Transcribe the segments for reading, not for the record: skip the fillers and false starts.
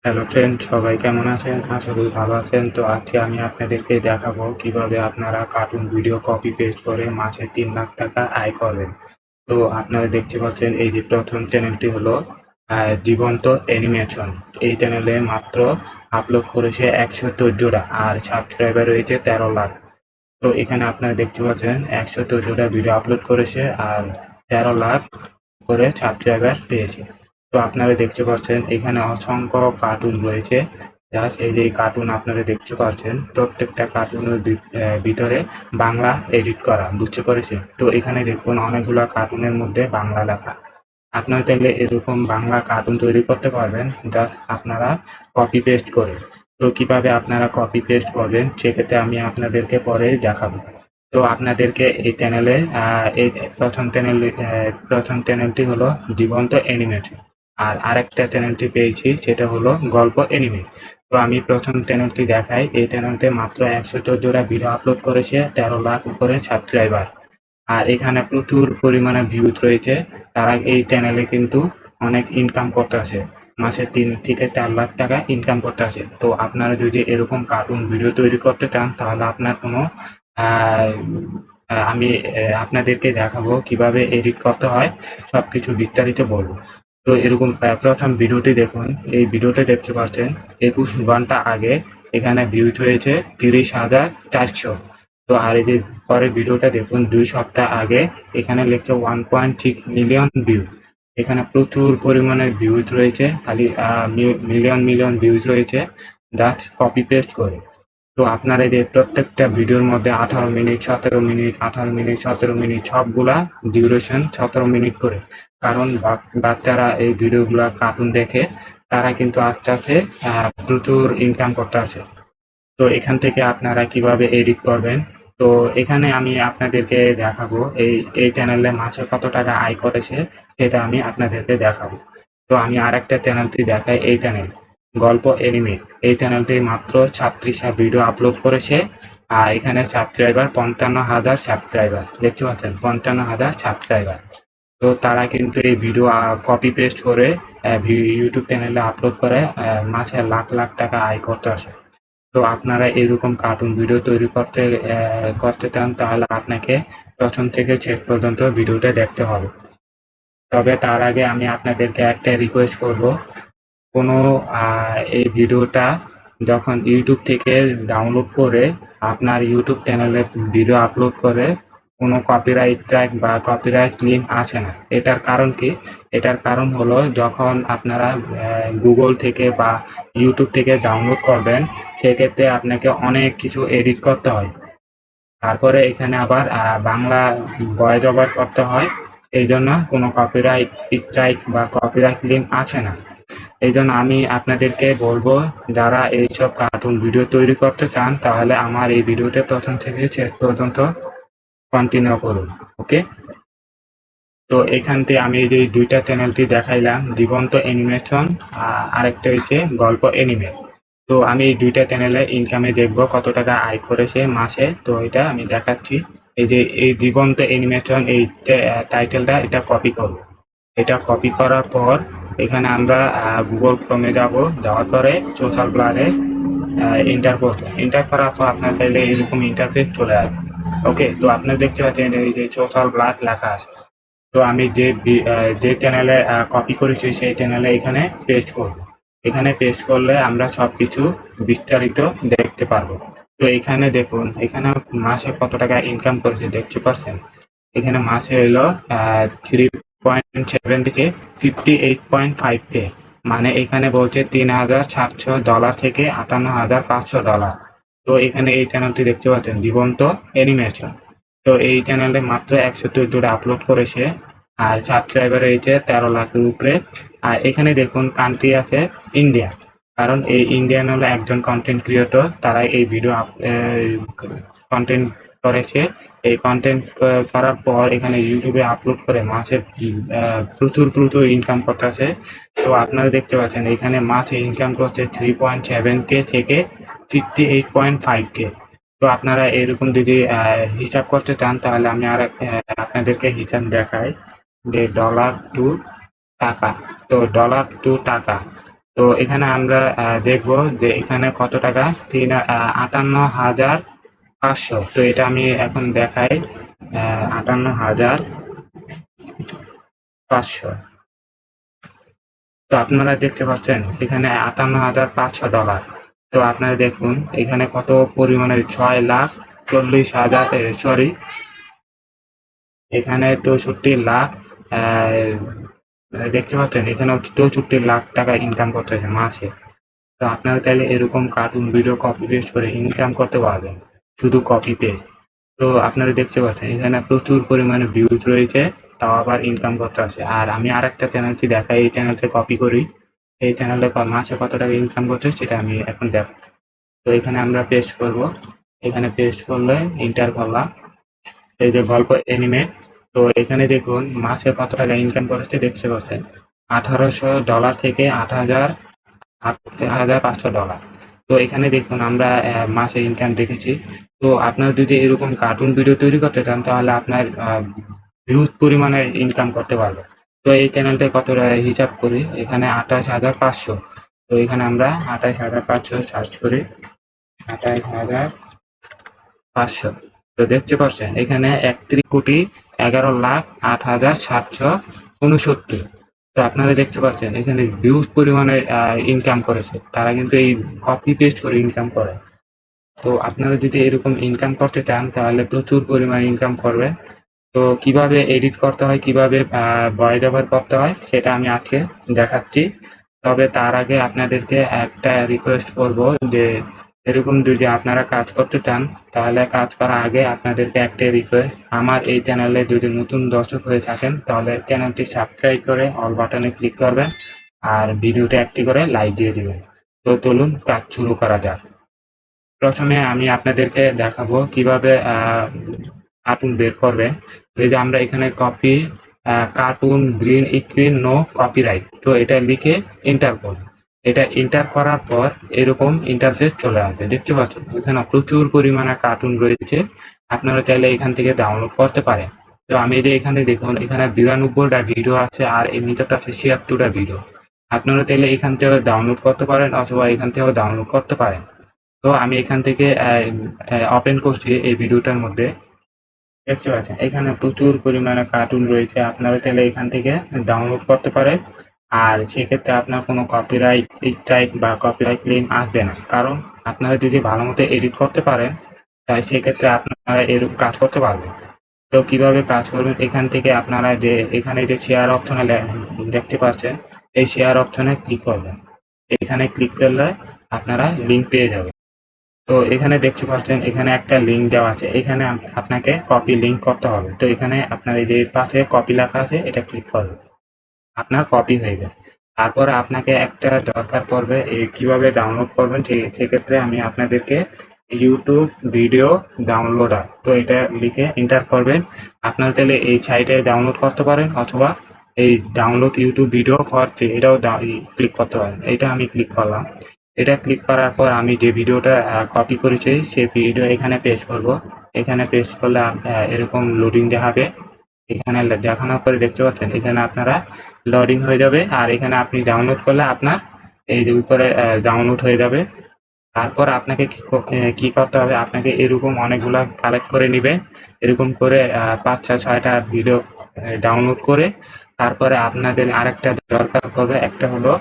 Hello friend, সবাই কেমন আছেন? আশা করি ভালো আছেন। তো আজকে আমি আপনাদেরকে দেখাবো কিভাবে আপনারা কার্টুন ভিডিও কপি পেস্ট করে মাসে 3 লাখ টাকা আয় করবেন। তো আপনারা দেখতে পাচ্ছেন এই যে প্রথম চ্যানেলটি হলো জীবন্ত অ্যানিমেশন। এই চ্যানেলে মাত্র আপলোড করেছে 114টা আর সাবস্ক্রাইবার রয়েছে 13 লাখ। তো এখানে আপনারা দেখতে পাচ্ছেন 114টা ভিডিও আপলোড করেছে আর 13 লাখ করে সাবস্ক্রাইবার পেয়েছে। তো আপনারা দেখতে পাচ্ছেন এখানে অসংখ্য কার্টুন রয়েছে। জাস্ট এই যে কার্টুন আপনারা দেখতে পাচ্ছেন, প্রত্যেকটা কার্টুনের ভিতরে বাংলা এডিট করা, বুঝতে পেরেছেন? তো এখানে দেখুন অনেকগুলো কার্টুনের মধ্যে বাংলা লেখা। আপনারা চাইলে এরকম বাংলা কার্টুন তৈরি করতে পারবেন, জাস্ট আপনারা কপি পেস্ট করে। তো কিভাবে আপনারা কপি পেস্ট করবেন সেক্ষেত্রে আমি আপনাদেরকে পরে দেখাবো। তো আপনাদেরকে এই চ্যানেলে এই প্রথম চ্যানেলটি হলো জীবন্ত অ্যানিমেশন আর আরেকটা চ্যানেলটি পেয়েছি সেটা হলো গল্প অ্যানিমে। তো আমি প্রথম চ্যানেলটি দেখাই। এই চ্যানেলটি মাত্র 114টা ভিডিও আপলোড করেছে, 13 লাখ উপরে সাবস্ক্রাইবার আর এখানে প্রচুর পরিমাণে ভিউজ রয়েছে। তারা এই চ্যানেলে কিন্তু অনেক ইনকাম করতেছে, মাসে 3 থেকে 4 লাখ টাকা ইনকাম করতেছে। তো আপনারা যদি এরকম কার্টুন ভিডিও তৈরি করতে চান তাহলে আপনার কোনো আহ, আমি আপনাদেরকে দেখাবো কিভাবে এডিট করতে হয়, সবকিছু বিস্তারিত বলবো। তো এরকম প্রথম ভিডিওটি দেখুন। এই ভিডিওটি দেখতে পাচ্ছেন 21 ঘন্টা আগে এখানে ভিউজ হয়েছে 30,400। তো আর এই যে পরের ভিডিওটা দেখুন 2 সপ্তাহ আগে, এখানে লিখছে 1.6 মিলিয়ন ভিউ। এখানে প্রচুর পরিমাণে ভিউজ রয়েছে, খালি মিলিয়ন মিলিয়ন ভিউজ রয়েছে, জাস্ট কপি পেস্ট করে। তো আপনারা এই যে প্রত্যেকটা ভিডিওর মধ্যে 18 মিনিট 17 মিনিট 18 মিনিট 17 মিনিট সবগুলা ডিউরেশন 17 মিনিট করে। কারণ বাচ্চারা এই ভিডিওগুলা কার্টুন দেখে, তারা কিন্তু আস্তে আস্তে প্রচুর ইনকাম করতে আসে। তো এখান থেকে আপনারা কিভাবে এডিট করবেন, তো এখানে আমি আপনাদেরকে দেখাবো এই চ্যানেলে মাসে কত টাকা আয় করেছে সেটা আমি আপনাদেরকে দেখাবো। তো আমি আরেকটা চ্যানেলটি দেখাই, এই চ্যানেল গল্প এনিমে। এই চ্যানেলটি মাত্র 36টা ভিডিও আপলোড করেছে আর এখানে সাবস্ক্রাইবার 55,000 সাবস্ক্রাইবার, দেখতে পাচ্ছেন 55,000 সাবস্ক্রাইবার। তো তারা কিন্তু এই ভিডিও কপি পেস্ট করে ইউটিউব চ্যানেলে আপলোড করে মাসে লাখ লাখ টাকা আয় করতে আসে। তো আপনারা এরকম কার্টুন ভিডিও তৈরি করতে চান তাহলে আপনাকে প্রথম থেকে শেষ পর্যন্ত ভিডিওটা দেখতে হবে। তবে তার আগে আমি আপনাদেরকে একটা রিকোয়েস্ট করব, কোনো এই ভিডিওটা যখন ইউটিউব থেকে ডাউনলোড করে আপনার ইউটিউব চ্যানেলে ভিডিও আপলোড করে কোনো কপিরাইট স্ট্রাইক বা কপিরাইট ক্লেম আসে না। এটার কারণ কি? এটার কারণ হলো যখন আপনারা গুগল থেকে বা ইউটিউব থেকে ডাউনলোড করবেন, সেক্ষেত্রে আপনাকে অনেক কিছু এডিট করতে হয়। তারপরে এখানে আবার বাংলা ভয়েস ওভার করতে হয়। এই জন্য কোনো কপিরাইট স্ট্রাইক বা কপিরাইট ক্লেম আসে না। এই জন্য আমি আপনাদেরকে বলবো, যারা এইসব কার্টুন ভিডিও তৈরি করতে চান তাহলে আমার এই ভিডিওতে প্রথম থেকে শেষ পর্যন্ত কন্টিনিউ করুন। ওকে? তো এখান থেকে আমি এই যে দুইটা চ্যানেলটি দেখাইলাম, জীবন্ত অ্যানিমেশন আরেকটা হচ্ছে গল্প অ্যানিমে। তো আমি এই দুইটা চ্যানেলে ইনকামে দেখবো কত টাকা আয় করেছে মাসে। তো এটা আমি দেখাচ্ছি। এই যে এই জীবন্ত অ্যানিমেশন এই টাইটেলটা, এটা কপি করব। এটা কপি করার পর এখানে আমরা গুগল ক্রোমে যাব, যাওয়ার পরে সোশ্যাল ব্লারে এন্টার করবো। এন্টার করার পর আপনার চাইলে এরকম ইন্টারফেস চলে আসবে। ওকে, তো আপনারা দেখতে পাচ্ছেন এই যে সোশ্যাল ব্লার লেখা আছে। তো আমি যে চ্যানেলে কপি করেছি সেই চ্যানেলে এখানে পেস্ট করব। এখানে পেস্ট করলে আমরা সবকিছু বিস্তারিত দেখতে পারবো। তো এখানে দেখুন, এখানে মাসে কত টাকা ইনকাম করেছে দেখতে পাচ্ছেন। এখানে মাসে হলো 3.7 থেকে 58.5K, মানে এখানে বলছে $3,700 থেকে $58,500। তো এখানে এই চ্যানেলটি দেখতে পাচ্ছেন জীবন্ত অ্যানিমেশন। তো এই চ্যানেলে মাত্র 114টা আপলোড করেছে আর সাবস্ক্রাইবার হয়েছে 13 লাখের উপরে। আর এখানে দেখুন কান্ট্রি আছে ইন্ডিয়া, কারণ এই ইন্ডিয়ান হলো একজন কন্টেন্ট ক্রিয়েটর, তারা এই ভিডিও কন্টেন্ট করেছে। এই কন্টেন্ট করার পর এখানে ইউটিউবে আপলোড করে মাসে প্রচুর প্রচুর ইনকাম করতেছে। তো আপনারা দেখতে পাচ্ছেন এখানে মাসে ইনকাম করছে 3.7K থেকে 58.5K। তো আপনারা এরকম যদি হিসাব করতে চান তাহলে আমি আর আপনাদেরকে হিসাব দেখাই যে ডলার টু টাকা। তো ডলার টু টাকা তো এখানে আমরা দেখব যে এখানে কত টাকা 58,500। তো এটা আমি এখন দেখাই 58,500। তো আপনারা দেখতে পাচ্ছেন এখানে $58,500। তো আপনারা দেখুন এখানে কত পরিমাণের 6,40,000 সরি, এখানে 64 লাখ দেখতে পাচ্ছেন এখানে 64 লাখ টাকা ইনকাম করতেছে মাসে। তো আপনারা চাইলে এরকম কার্টুন ভিডিও কপি পেস্ট করে ইনকাম করতে পারবেন, শুধু কপি পেস্ট। তো আপনারা দেখতে পাচ্ছেন এখানে প্রচুর পরিমাণে ভিউজ রয়েছে, তাও আবার ইনকাম করতে আছে। আর আমি আরেকটা চ্যানেলটি দেখাই, এই চ্যানেলটা কপি করি, এই চ্যানেলে মাসে কত টাকা ইনকাম করছে সেটা আমি এখন দেখাই। তো এখানে আমরা পেস্ট করব, এখানে পেস্ট করলে এন্টার করলাম, এই যে গল্প এনিমে। তো এখানে দেখুন মাসে কত টাকা ইনকাম করেছে দেখতে পাচ্ছেন, $1,800 থেকে 8,500 ডলার। তো এখানে দেখুন আমরা মাসে ইনকাম দেখেছি। তো আপনারা যদি এরকম কার্টুন ভিডিও তৈরি করতে চান তাহলে আপনার হিউজ পরিমাণে ইনকাম করতে পারবেন। তো এই চ্যানেলটা কত হিসাব করি, এখানে 28,500। তো এখানে আমরা 28,500 সার্চ করি, 28,500। তো দেখতে পাচ্ছেন এখানে 31,11,08,769। তো আপনারা দেখতে পাচ্ছেন এখানে হিউজ পরিমাণে ইনকাম করেছে, তারা কিন্তু এই কপি পেস্ট করে ইনকাম করে। তো আপনারা যদি এরকম ইনকাম করতে চান তাহলে প্রচুর পরিমাণে ইনকাম করবেন। তো কিভাবে এডিট করতে হয়, কিভাবে ভয়েস ওভার করতে হয় সেটা আমি আজকে দেখাচ্ছি। তবে তার আগে আপনাদেরকে একটা রিকোয়েস্ট করব যে এরকম যদি আপনারা কাজ করতে চান তাহলে কাজ করার আগে আপনাদেরকে একটা রিকোয়েস্ট, আমার এই চ্যানেলে যদি নতুন দর্শক হয়ে থাকেন তাহলে চ্যানেলটি সাবস্ক্রাইব করে অল বাটনে ক্লিক করবেন আর ভিডিওটা একটি করে লাইক দিয়ে দিবেন। তো চলুন কাজ শুরু করা যাক। প্রথমে আমি আপনাদেরকে দেখাবো কিভাবে কার্টুন বের করবেন। এই যে আমরা এখানে copy cartoon green screen no copyright, তো এটা লিখে এন্টার করব। এটা এন্টার করার পর এরকম ইন্টারফেস চলে আসবে, দেখতে পাচ্ছেন এখানে প্রচুর পরিমাণে কার্টুন রয়েছে, আপনারা চাইলে এখান থেকে ডাউনলোড করতে পারেন। তো আমি এই যে এখানে দেখুন এখানে 92টা ভিডিও আছে আর এর নিচেটা আছে 76টা ভিডিও। আপনারা চাইলে এখান থেকে ডাউনলোড করতে পারেন অথবা এখান থেকেও ডাউনলোড করতে পারেন। তো আমি এখান থেকে ওপেন করছি এই ভিডিওটার মধ্যে, দেখতে পাচ্ছেন এখানে প্রচুর পরিমাণে কার্টুন রয়েছে, আপনারা চাইলে এখান থেকে ডাউনলোড করতে পারেন। আর সেক্ষেত্রে আপনার কোনো কপিরাইট স্ট্রাইক বা কপিরাইট ক্লেম আসবে না, কারণ আপনারা যদি ভালো মতো এডিট করতে পারেন তাই সেক্ষেত্রে আপনারা এরকম কাজ করতে পারবেন। তো কিভাবে কাজ করবেন, এখান থেকে আপনারা যে এখানে যে শেয়ার অপশনে দেখতে পাচ্ছেন, এই শেয়ার অপশনে ক্লিক করবেন। এখানে ক্লিক করলে আপনারা লিঙ্ক পেয়ে যাবেন। তো এখানে দেখতে পাচ্ছেন এখানে একটা লিঙ্ক দেওয়া আছে, এখানে আপনাকে কপি লিঙ্ক করতে হবে। তো এখানে আপনার এই যে পাশে কপি লেখা আছে এটা ক্লিক করবেন, আপনার কপি হয়ে গেছে। তারপরে আপনাকে একটা দরকার পড়বে কিভাবে ডাউনলোড করবেন, সেক্ষেত্রে আমি আপনাদেরকে ইউটিউব ভিডিও ডাউনলোডার, তো এটা লিখে এন্টার করবেন। আপনারা চাইলে এই সাইটে ডাউনলোড করতে পারেন অথবা এই download YouTube video for free এটাও ক্লিক করতে পারেন। এটা আমি ক্লিক করলাম। এটা ক্লিক করার পর আমি যে ভিডিওটা কপি করেছি সেই ভিডিও এখানে পেস্ট করব। এখানে পেস্ট করলে এরকম লোডিং দেখাবে। এখানে দেখানোর পরে দেখতে পাচ্ছেন এখানে আপনারা লোডিং হয়ে যাবে আর এখানে আপনি ডাউনলোড করলে আপনার এই যে উপরে ডাউনলোড হয়ে যাবে। তারপর আপনাকে কি করতে হবে, আপনাকে এরকম অনেকগুলা কালেক্ট করে নেবেন, এরকম করে 5-6টা ভিডিও ডাউনলোড করে তারপরে আপনাদের আরেকটা দরকার পড়বে, একটা হলো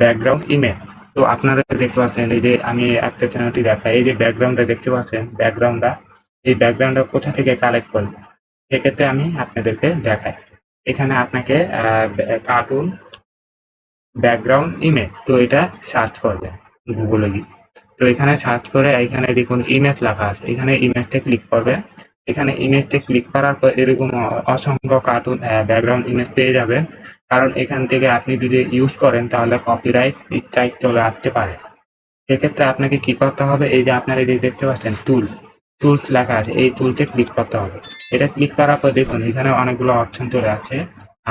ব্যাকগ্রাউন্ড ইমেজ। তো আপনারা দেখতে পাচ্ছেন এই যে আমি একটা চ্যানেলটি দেখাই, এই যে ব্যাকগ্রাউন্ডটা দেখতে পাচ্ছেন, ব্যাকগ্রাউন্ডটা এই ব্যাকগ্রাউন্ডটা কোথা থেকে কালেক্ট করবে সেক্ষেত্রে আমি আপনাদেরকে দেখাই। এখানে আপনাকে কার্টুন ব্যাকগ্রাউন্ড ইমেজ, তো এটা সার্চ করবেন গুগলে গিয়ে। তো এখানে সার্চ করে এখানে দেখুন ইমেজ লেখা আছে, এখানে ইমেজটা ক্লিক করবেন। এখানে ইমেজটা ক্লিক করার পর এরকম অসংখ্য কার্টুন ব্যাকগ্রাউন্ড ইমেজ পেয়ে যাবেন, কারণ এখান থেকে আপনি যদি ইউজ করেন তাহলে কপিরাইট স্ট্রাইক চলে আসতে পারে। সেক্ষেত্রে আপনাকে কি করতে হবে, এই যে আপনারা এই যে দেখতে পাচ্ছেন টুলস লেখা আছে, এই টুলসে ক্লিক করতে হবে। এটা ক্লিক করার পর দেখুন এখানে অনেকগুলো অপশন চলে আসছে।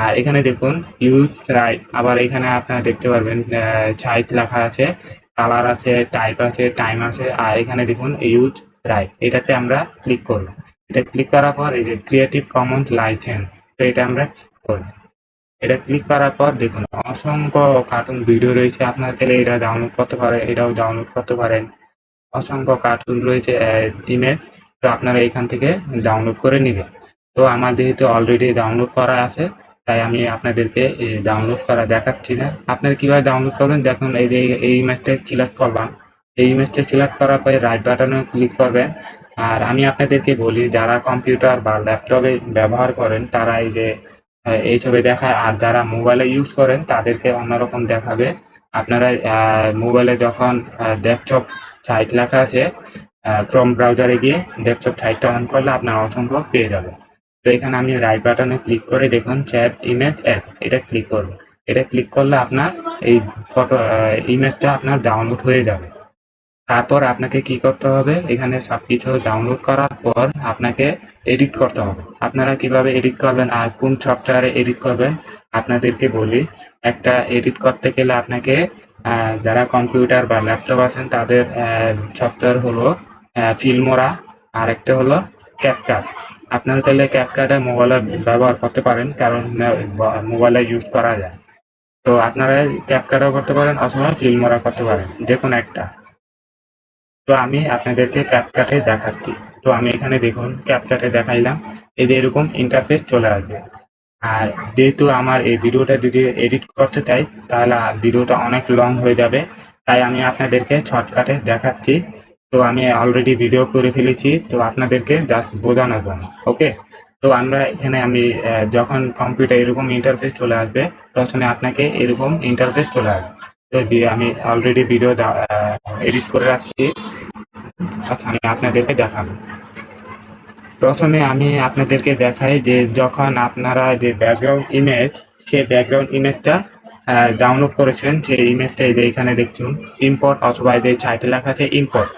আর এখানে দেখুন ইউজ রাইট, আবার এখানে আপনারা দেখতে পারবেন সাইজ লেখা আছে, কালার আছে, টাইপ আছে, টাইম আছে। আর এখানে দেখুন ইউজ রাইট, এটাতে আমরা ক্লিক করব। এটা ক্লিক করার পর এই যে ক্রিয়েটিভ কমন্স লাইসেন্স, তো এটা আমরা ক্লিক করব। এটা ক্লিক করার পর দেখুন অসংখ্য কার্টুন ভিডিও রয়েছে, আপনারা চাইলে এটা ডাউনলোড করতে পারেন, এটাও ডাউনলোড করতে পারেন। অসংখ্য কার্টুন রয়েছে, ইমেজ, তো আপনারা এখান থেকে ডাউনলোড করে নেবেন। তো আমার যেহেতু অলরেডি ডাউনলোড করা আছে, তাই আমি আপনাদেরকে ডাউনলোড করা দেখাচ্ছি না। আপনারা কিভাবে ডাউনলোড করবেন দেখুন, এই যে এই ইমেজটা সিলেক্ট করলাম, এই ইমেজটা সিলেক্ট করার পরে রাইট বাটনে ক্লিক করবেন। আর আমি আপনাদেরকে বলি, যারা কম্পিউটার বা ল্যাপটপে ব্যবহার করেন তারা এই যে এই ছবি দেখায়, আর যারা মোবাইলে ইউজ করেন তাদেরকে অন্যরকম দেখাবে। আপনারা মোবাইলে যখন ডেস্কটপ সাইট লেখা আছে, ক্রোম ব্রাউজারে গিয়ে ডেস্কটপ সাইটটা অন করলে আপনার অসংখ্য পেয়ে যাবে। তো এখানে আমি রাইট বাটনে ক্লিক করে দেখুন সেভ ইমেজ অ্যাজ, এটা ক্লিক করব। এটা ক্লিক করলে আপনার এই ফটো ইমেজটা আপনার ডাউনলোড হয়ে যাবে। তারপর আপনাকে কি করতে হবে, এখানে সবকিছু ডাউনলোড করার পর আপনাকে এডিট করতে হবে। আপনারা কিভাবে এডিট করবেন আর কোন সফটওয়্যারে এডিট করবেন আপনাদেরকে বলি। একটা এডিট করতে গেলে আপনাকে যারা কম্পিউটার বা ল্যাপটপ আছেন তাদের সফটওয়্যার হলো ফিল্মোরা, আর একটা হলো ক্যাপকাট। আপনারা চাইলে ক্যাপকাটে মোবাইলে ব্যবহার করতে পারেন, কারণ মোবাইলে ইউজ করা যায়। তো আপনারা ক্যাপকাটও করতে পারেন অথবা ফিল্মোরা করতে পারেন, যে কোনো একটা। তো আমি আপনাদেরকে ক্যাপকাটে দেখাচ্ছি। তো আমি এখানে দেখুন ক্যাপকাটে দেখাইলাম, এই যে এরকম ইন্টারফেস চলে আসবে। আর যেহেতু আমার এই ভিডিওটা যদি এডিট করতে চাই তাহলে ভিডিওটা অনেক লং হয়ে যাবে, তাই আমি আপনাদেরকে শর্টকাটে দেখাচ্ছি। তো আমি অলরেডি ভিডিও করে ফেলেছি, তো আপনাদেরকে জাস্ট বোঝানোর জন্য। ওকে, তো আমরা এখানে আমি যখন কম্পিউটার এরকম ইন্টারফেস চলে আসবে, প্রথমে আপনাকে এরকম ইন্টারফেস চলে আসবে। তো আমি অলরেডি ভিডিও এডিট করে রাখছি, আচ্ছা আমি আপনাদেরকে দেখাবো। প্রথমে আমি আপনাদেরকে দেখাই যে যখন আপনারা যে ব্যাকগ্রাউন্ড ইমেজ, সেই ব্যাকগ্রাউন্ড ইমেজটা ডাউনলোড করেছেন, সেই ইমেজটা এই যে এখানে দেখুন ইম্পোর্ট, অথবা এই যে সাইটে লেখা আছে ইম্পোর্ট।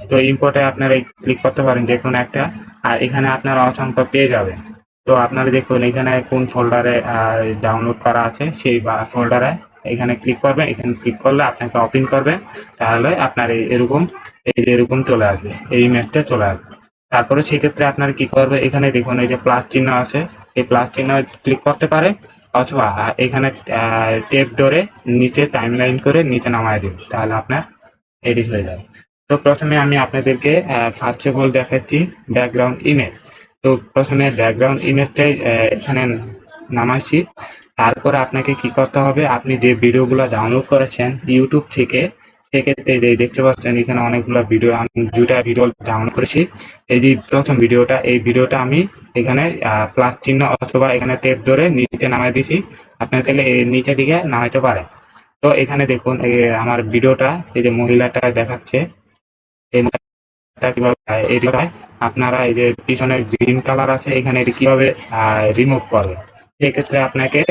তো ইম্পোর্টে আপনারা ক্লিক করতে পারেন যে কোনো একটা, আর এখানে আপনারা অসংখ্য পেয়ে যাবেন। তো আপনারা দেখুন এখানে কোন ফোল্ডারে ডাউনলোড করা আছে, সেই ফোল্ডারে এখানে ক্লিক করবেন। এখানে ক্লিক করলে আপনাকে ওপেন করবে, তাহলে আপনার এরকম এই যে এরকম চলে আসবে, এই ইমেজটা চলে আসবে। তারপরে সেক্ষেত্রে আপনার কি করবে, এখানে দেখুন এই যে প্লাস চিহ্ন আছে, এই প্লাস চিহ্ন ক্লিক করতে পারে, অথবা এখানে টেপ ধরে নিচে টাইমলাইন করে নিচে নামায় দিন, তাহলে আপনার এডিট হয়ে যাবে। তো প্রথমে আমি আপনাদেরকে ফার্স্ট অফ অল দেখাচ্ছি ব্যাকগ্রাউন্ড ইমেজ। তো প্রথমে ব্যাকগ্রাউন্ড ইমেজটাই এখানে নামাচ্ছি। তারপরে আপনাকে কি করতে হবে, আপনি যে ভিডিওগুলো ডাউনলোড করেছেন ইউটিউব থেকে, সেক্ষেত্রে এই দেখতে পাচ্ছেন এখানে অনেকগুলো ভিডিও, আমি দুটা ভিডিও ডাউনলোড করেছি। এই যে প্রথম ভিডিওটা, এই ভিডিওটা আমি এখানে প্লাস চিহ্ন অথবা এখানে টেপ ধরে নিচে নামাই দিয়েছি, আপনার তাহলে এই নিচের দিকে নামাইতে পারেন। তো এখানে দেখুন এই আমার ভিডিওটা, এই যে মহিলাটা দেখাচ্ছে, এই মহিলাটা কিভাবে এডিট হয়, আপনারা এই যে পিছনে গ্রিন কালার আছে এখানে এটি কিভাবে রিমুভ করবে, সেক্ষেত্রে আপনাকে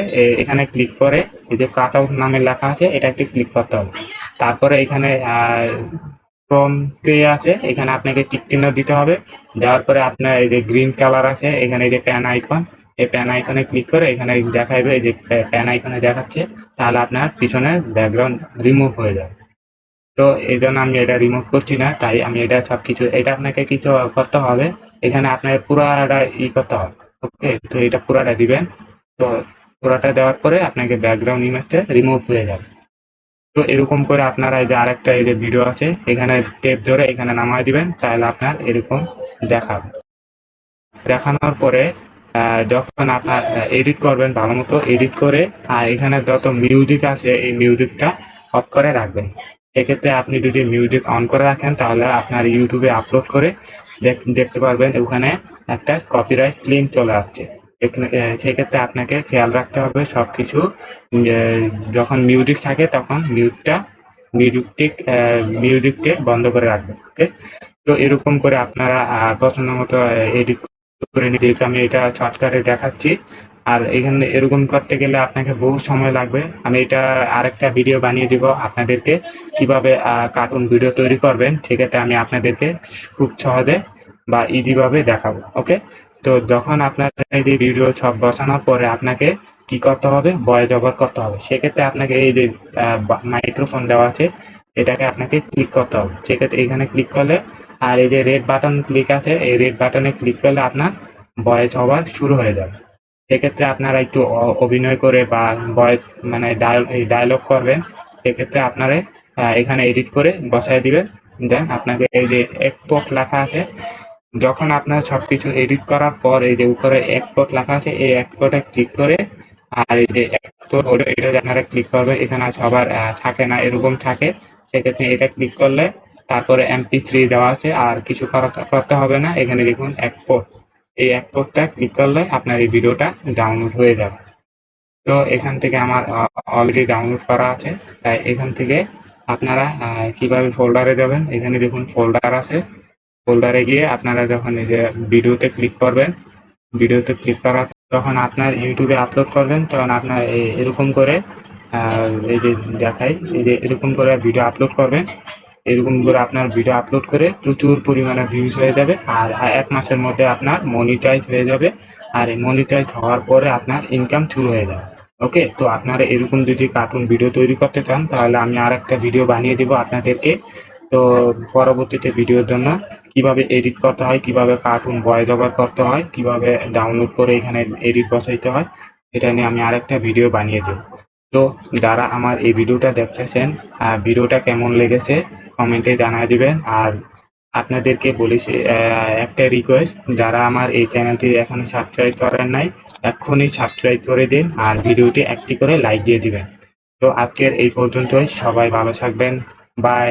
এখানে ক্লিক করে এই যে কাট আউট নামে লেখা আছে এটাকে ক্লিক করতে হবে। তারপরে এখানে ফ্রম কে আছে, এখানে আপনাকে টিক চিহ্ন দিতে হবে। দেওয়ার পরে আপনার এই যে গ্রিন কালার আছে এখানে এই যে প্যান আইকন, এই প্যান আইকনে ক্লিক করে এখানে দেখাবে, এই যে প্যান আইকনে দেখাচ্ছে, তাহলে আপনার পিছনে ব্যাকগ্রাউন্ড রিমুভ হয়ে যাবে। তো এই জন্য আমি এটা রিমুভ করছি না, তাই আমি এটা সবকিছু, এটা আপনাকে কিছু করতে হবে, এখানে আপনার পুরাটা করতে হবে। ওকে, তো এটা পুরাটা দিবেন। তো পুরাটা দেওয়ার পরে আপনাকে ব্যাকগ্রাউন্ড ইমেজটা রিমুভ হয়ে যাবে। তো এরকম করে আপনারা এই যে আরেকটা এই যে ভিডিও আছে এখানে টেপ ধরে এখানে নামায় দিবেন, তাহলে আপনার এরকম দেখাবে। দেখানোর পরে যখন আপনার এডিট করবেন ভালো মতো এডিট করে, আর এখানে যত মিউজিক আছে এই মিউজিকটা অফ করে রাখবেন। সেক্ষেত্রে আপনি যদি মিউজিক অন করে রাখেন তাহলে আপনার ইউটিউবে আপলোড করে দেখতে পারবেন ওখানে একটা কপিরাইট ক্লেম চলে আসছে। সেক্ষেত্রে আপনাকে খেয়াল রাখতে হবে সব কিছু, যখন মিউজিক থাকে তখন মিউজিককে বন্ধ করে রাখবেন। ওকে, তো এরকম করে আপনারা পছন্দ মতো এডিট করে নিতে, আমি এটা শর্টকাটে দেখাচ্ছি। আর এখানে এরকম করতে গেলে আপনাকে বহু সময় লাগবে। আমি এটা আরেকটা ভিডিও বানিয়ে দিব আপনাদেরকে কিভাবে কার্টুন ভিডিও তৈরি করবেন, সেক্ষেত্রে আমি আপনাদেরকে খুব সহজে বা ইজি ভাবে দেখাবো। ওকে, তো যখন আপনার এই যে ভিডিও সব বসানোর পরে আপনাকে কি করতে হবে, ভয়েস ওভার করতে হবে। সেক্ষেত্রে আপনাকে এই যে মাইক্রোফোন দেওয়া আছে এটাকে আপনাকে ক্লিক করতে হবে। সেক্ষেত্রে এখানে ক্লিক করলে, আর এই যে রেড বাটন ক্লিক আছে, এই রেড বাটনে ক্লিক করলে আপনার ভয়েস ওভার শুরু হয়ে যাবে। সেক্ষেত্রে আপনারা একটু অভিনয় করে বা ভয়েস মানে ডায়লগ করবেন। সেক্ষেত্রে আপনারা এখানে এডিট করে বসায় দিবেন। দেন আপনাকে এই যে এক্সপোর্ট লেখা আছে, যখন আপনার সবকিছু এডিট করার পর এই যে উপরে এক্সপোর্ট লেখা আছে, এই এক্সপোর্টে ক্লিক করে আর এই যে এক্সপোর্ট হলো এটা আপনারা ক্লিক করবেন। এখানে সবার থাকে না, এরকম থাকে। সেক্ষেত্রে এটা ক্লিক করলে তারপরে MP3 দেওয়া আছে, আর কিছু করতে হবে না। এখানে দেখুন এক্সপোর্ট, এই এক্সপোর্টটা ক্লিক করলে আপনার এই ভিডিওটা ডাউনলোড হয়ে যাবে। তো এখান থেকে আমার অলরেডি ডাউনলোড করা আছে, তাই এখান থেকে আপনারা কিভাবে ফোল্ডারে যাবেন, এখানে দেখুন ফোল্ডার আছে। ফোল্ডারে গিয়ে আপনারা যখন এই যে ভিডিওতে ক্লিক করবেন, ভিডিওতে ক্লিক করা যখন আপনার ইউটিউবে আপলোড করবেন তখন আপনার এরকম করে এই যে দেখাই, এই যে এরকম করে ভিডিও আপলোড করবেন। এরকম করে আপনার ভিডিও আপলোড করে প্রচুর পরিমাণে ভিউজ হয়ে যাবে, আর 1 মাসের মধ্যে আপনার মনিটাইজ হয়ে যাবে। আর এই মনিটাইজ হওয়ার পরে আপনার ইনকাম শুরু হয়ে যাবে। ওকে, তো আপনারা এরকম যদি কার্টুন ভিডিও তৈরি করতে চান তাহলে আমি আর একটা ভিডিও বানিয়ে দেবো আপনাদেরকে। তো পরবর্তীতে ভিডিওর জন্য কিভাবে এডিট করতে হয়, কিভাবে কার্টুন ভয়েস ওভার করতে হয়, কিভাবে ডাউনলোড করে এখানে এডিট বসাইতে হয়, এটা নিয়ে আমি আরেকটা ভিডিও বানিয়ে দেব। তো যারা আমার এই ভিডিওটা দেখতেছেন, ভিডিওটা কেমন লেগেছে কমেন্টে জানিয়ে দিবেন। আর আপনাদেরকে বলেছি একটা রিকোয়েস্ট, যারা আমার এই চ্যানেলটি এখনো সাবস্ক্রাইব করেন নাই এক্ষুনি সাবস্ক্রাইব করে দিন, আর ভিডিওটি একটি করে লাইক দিয়ে দিবেন। তো আজকের এই পর্যন্তই, সবাই ভালো থাকবেন, বাই।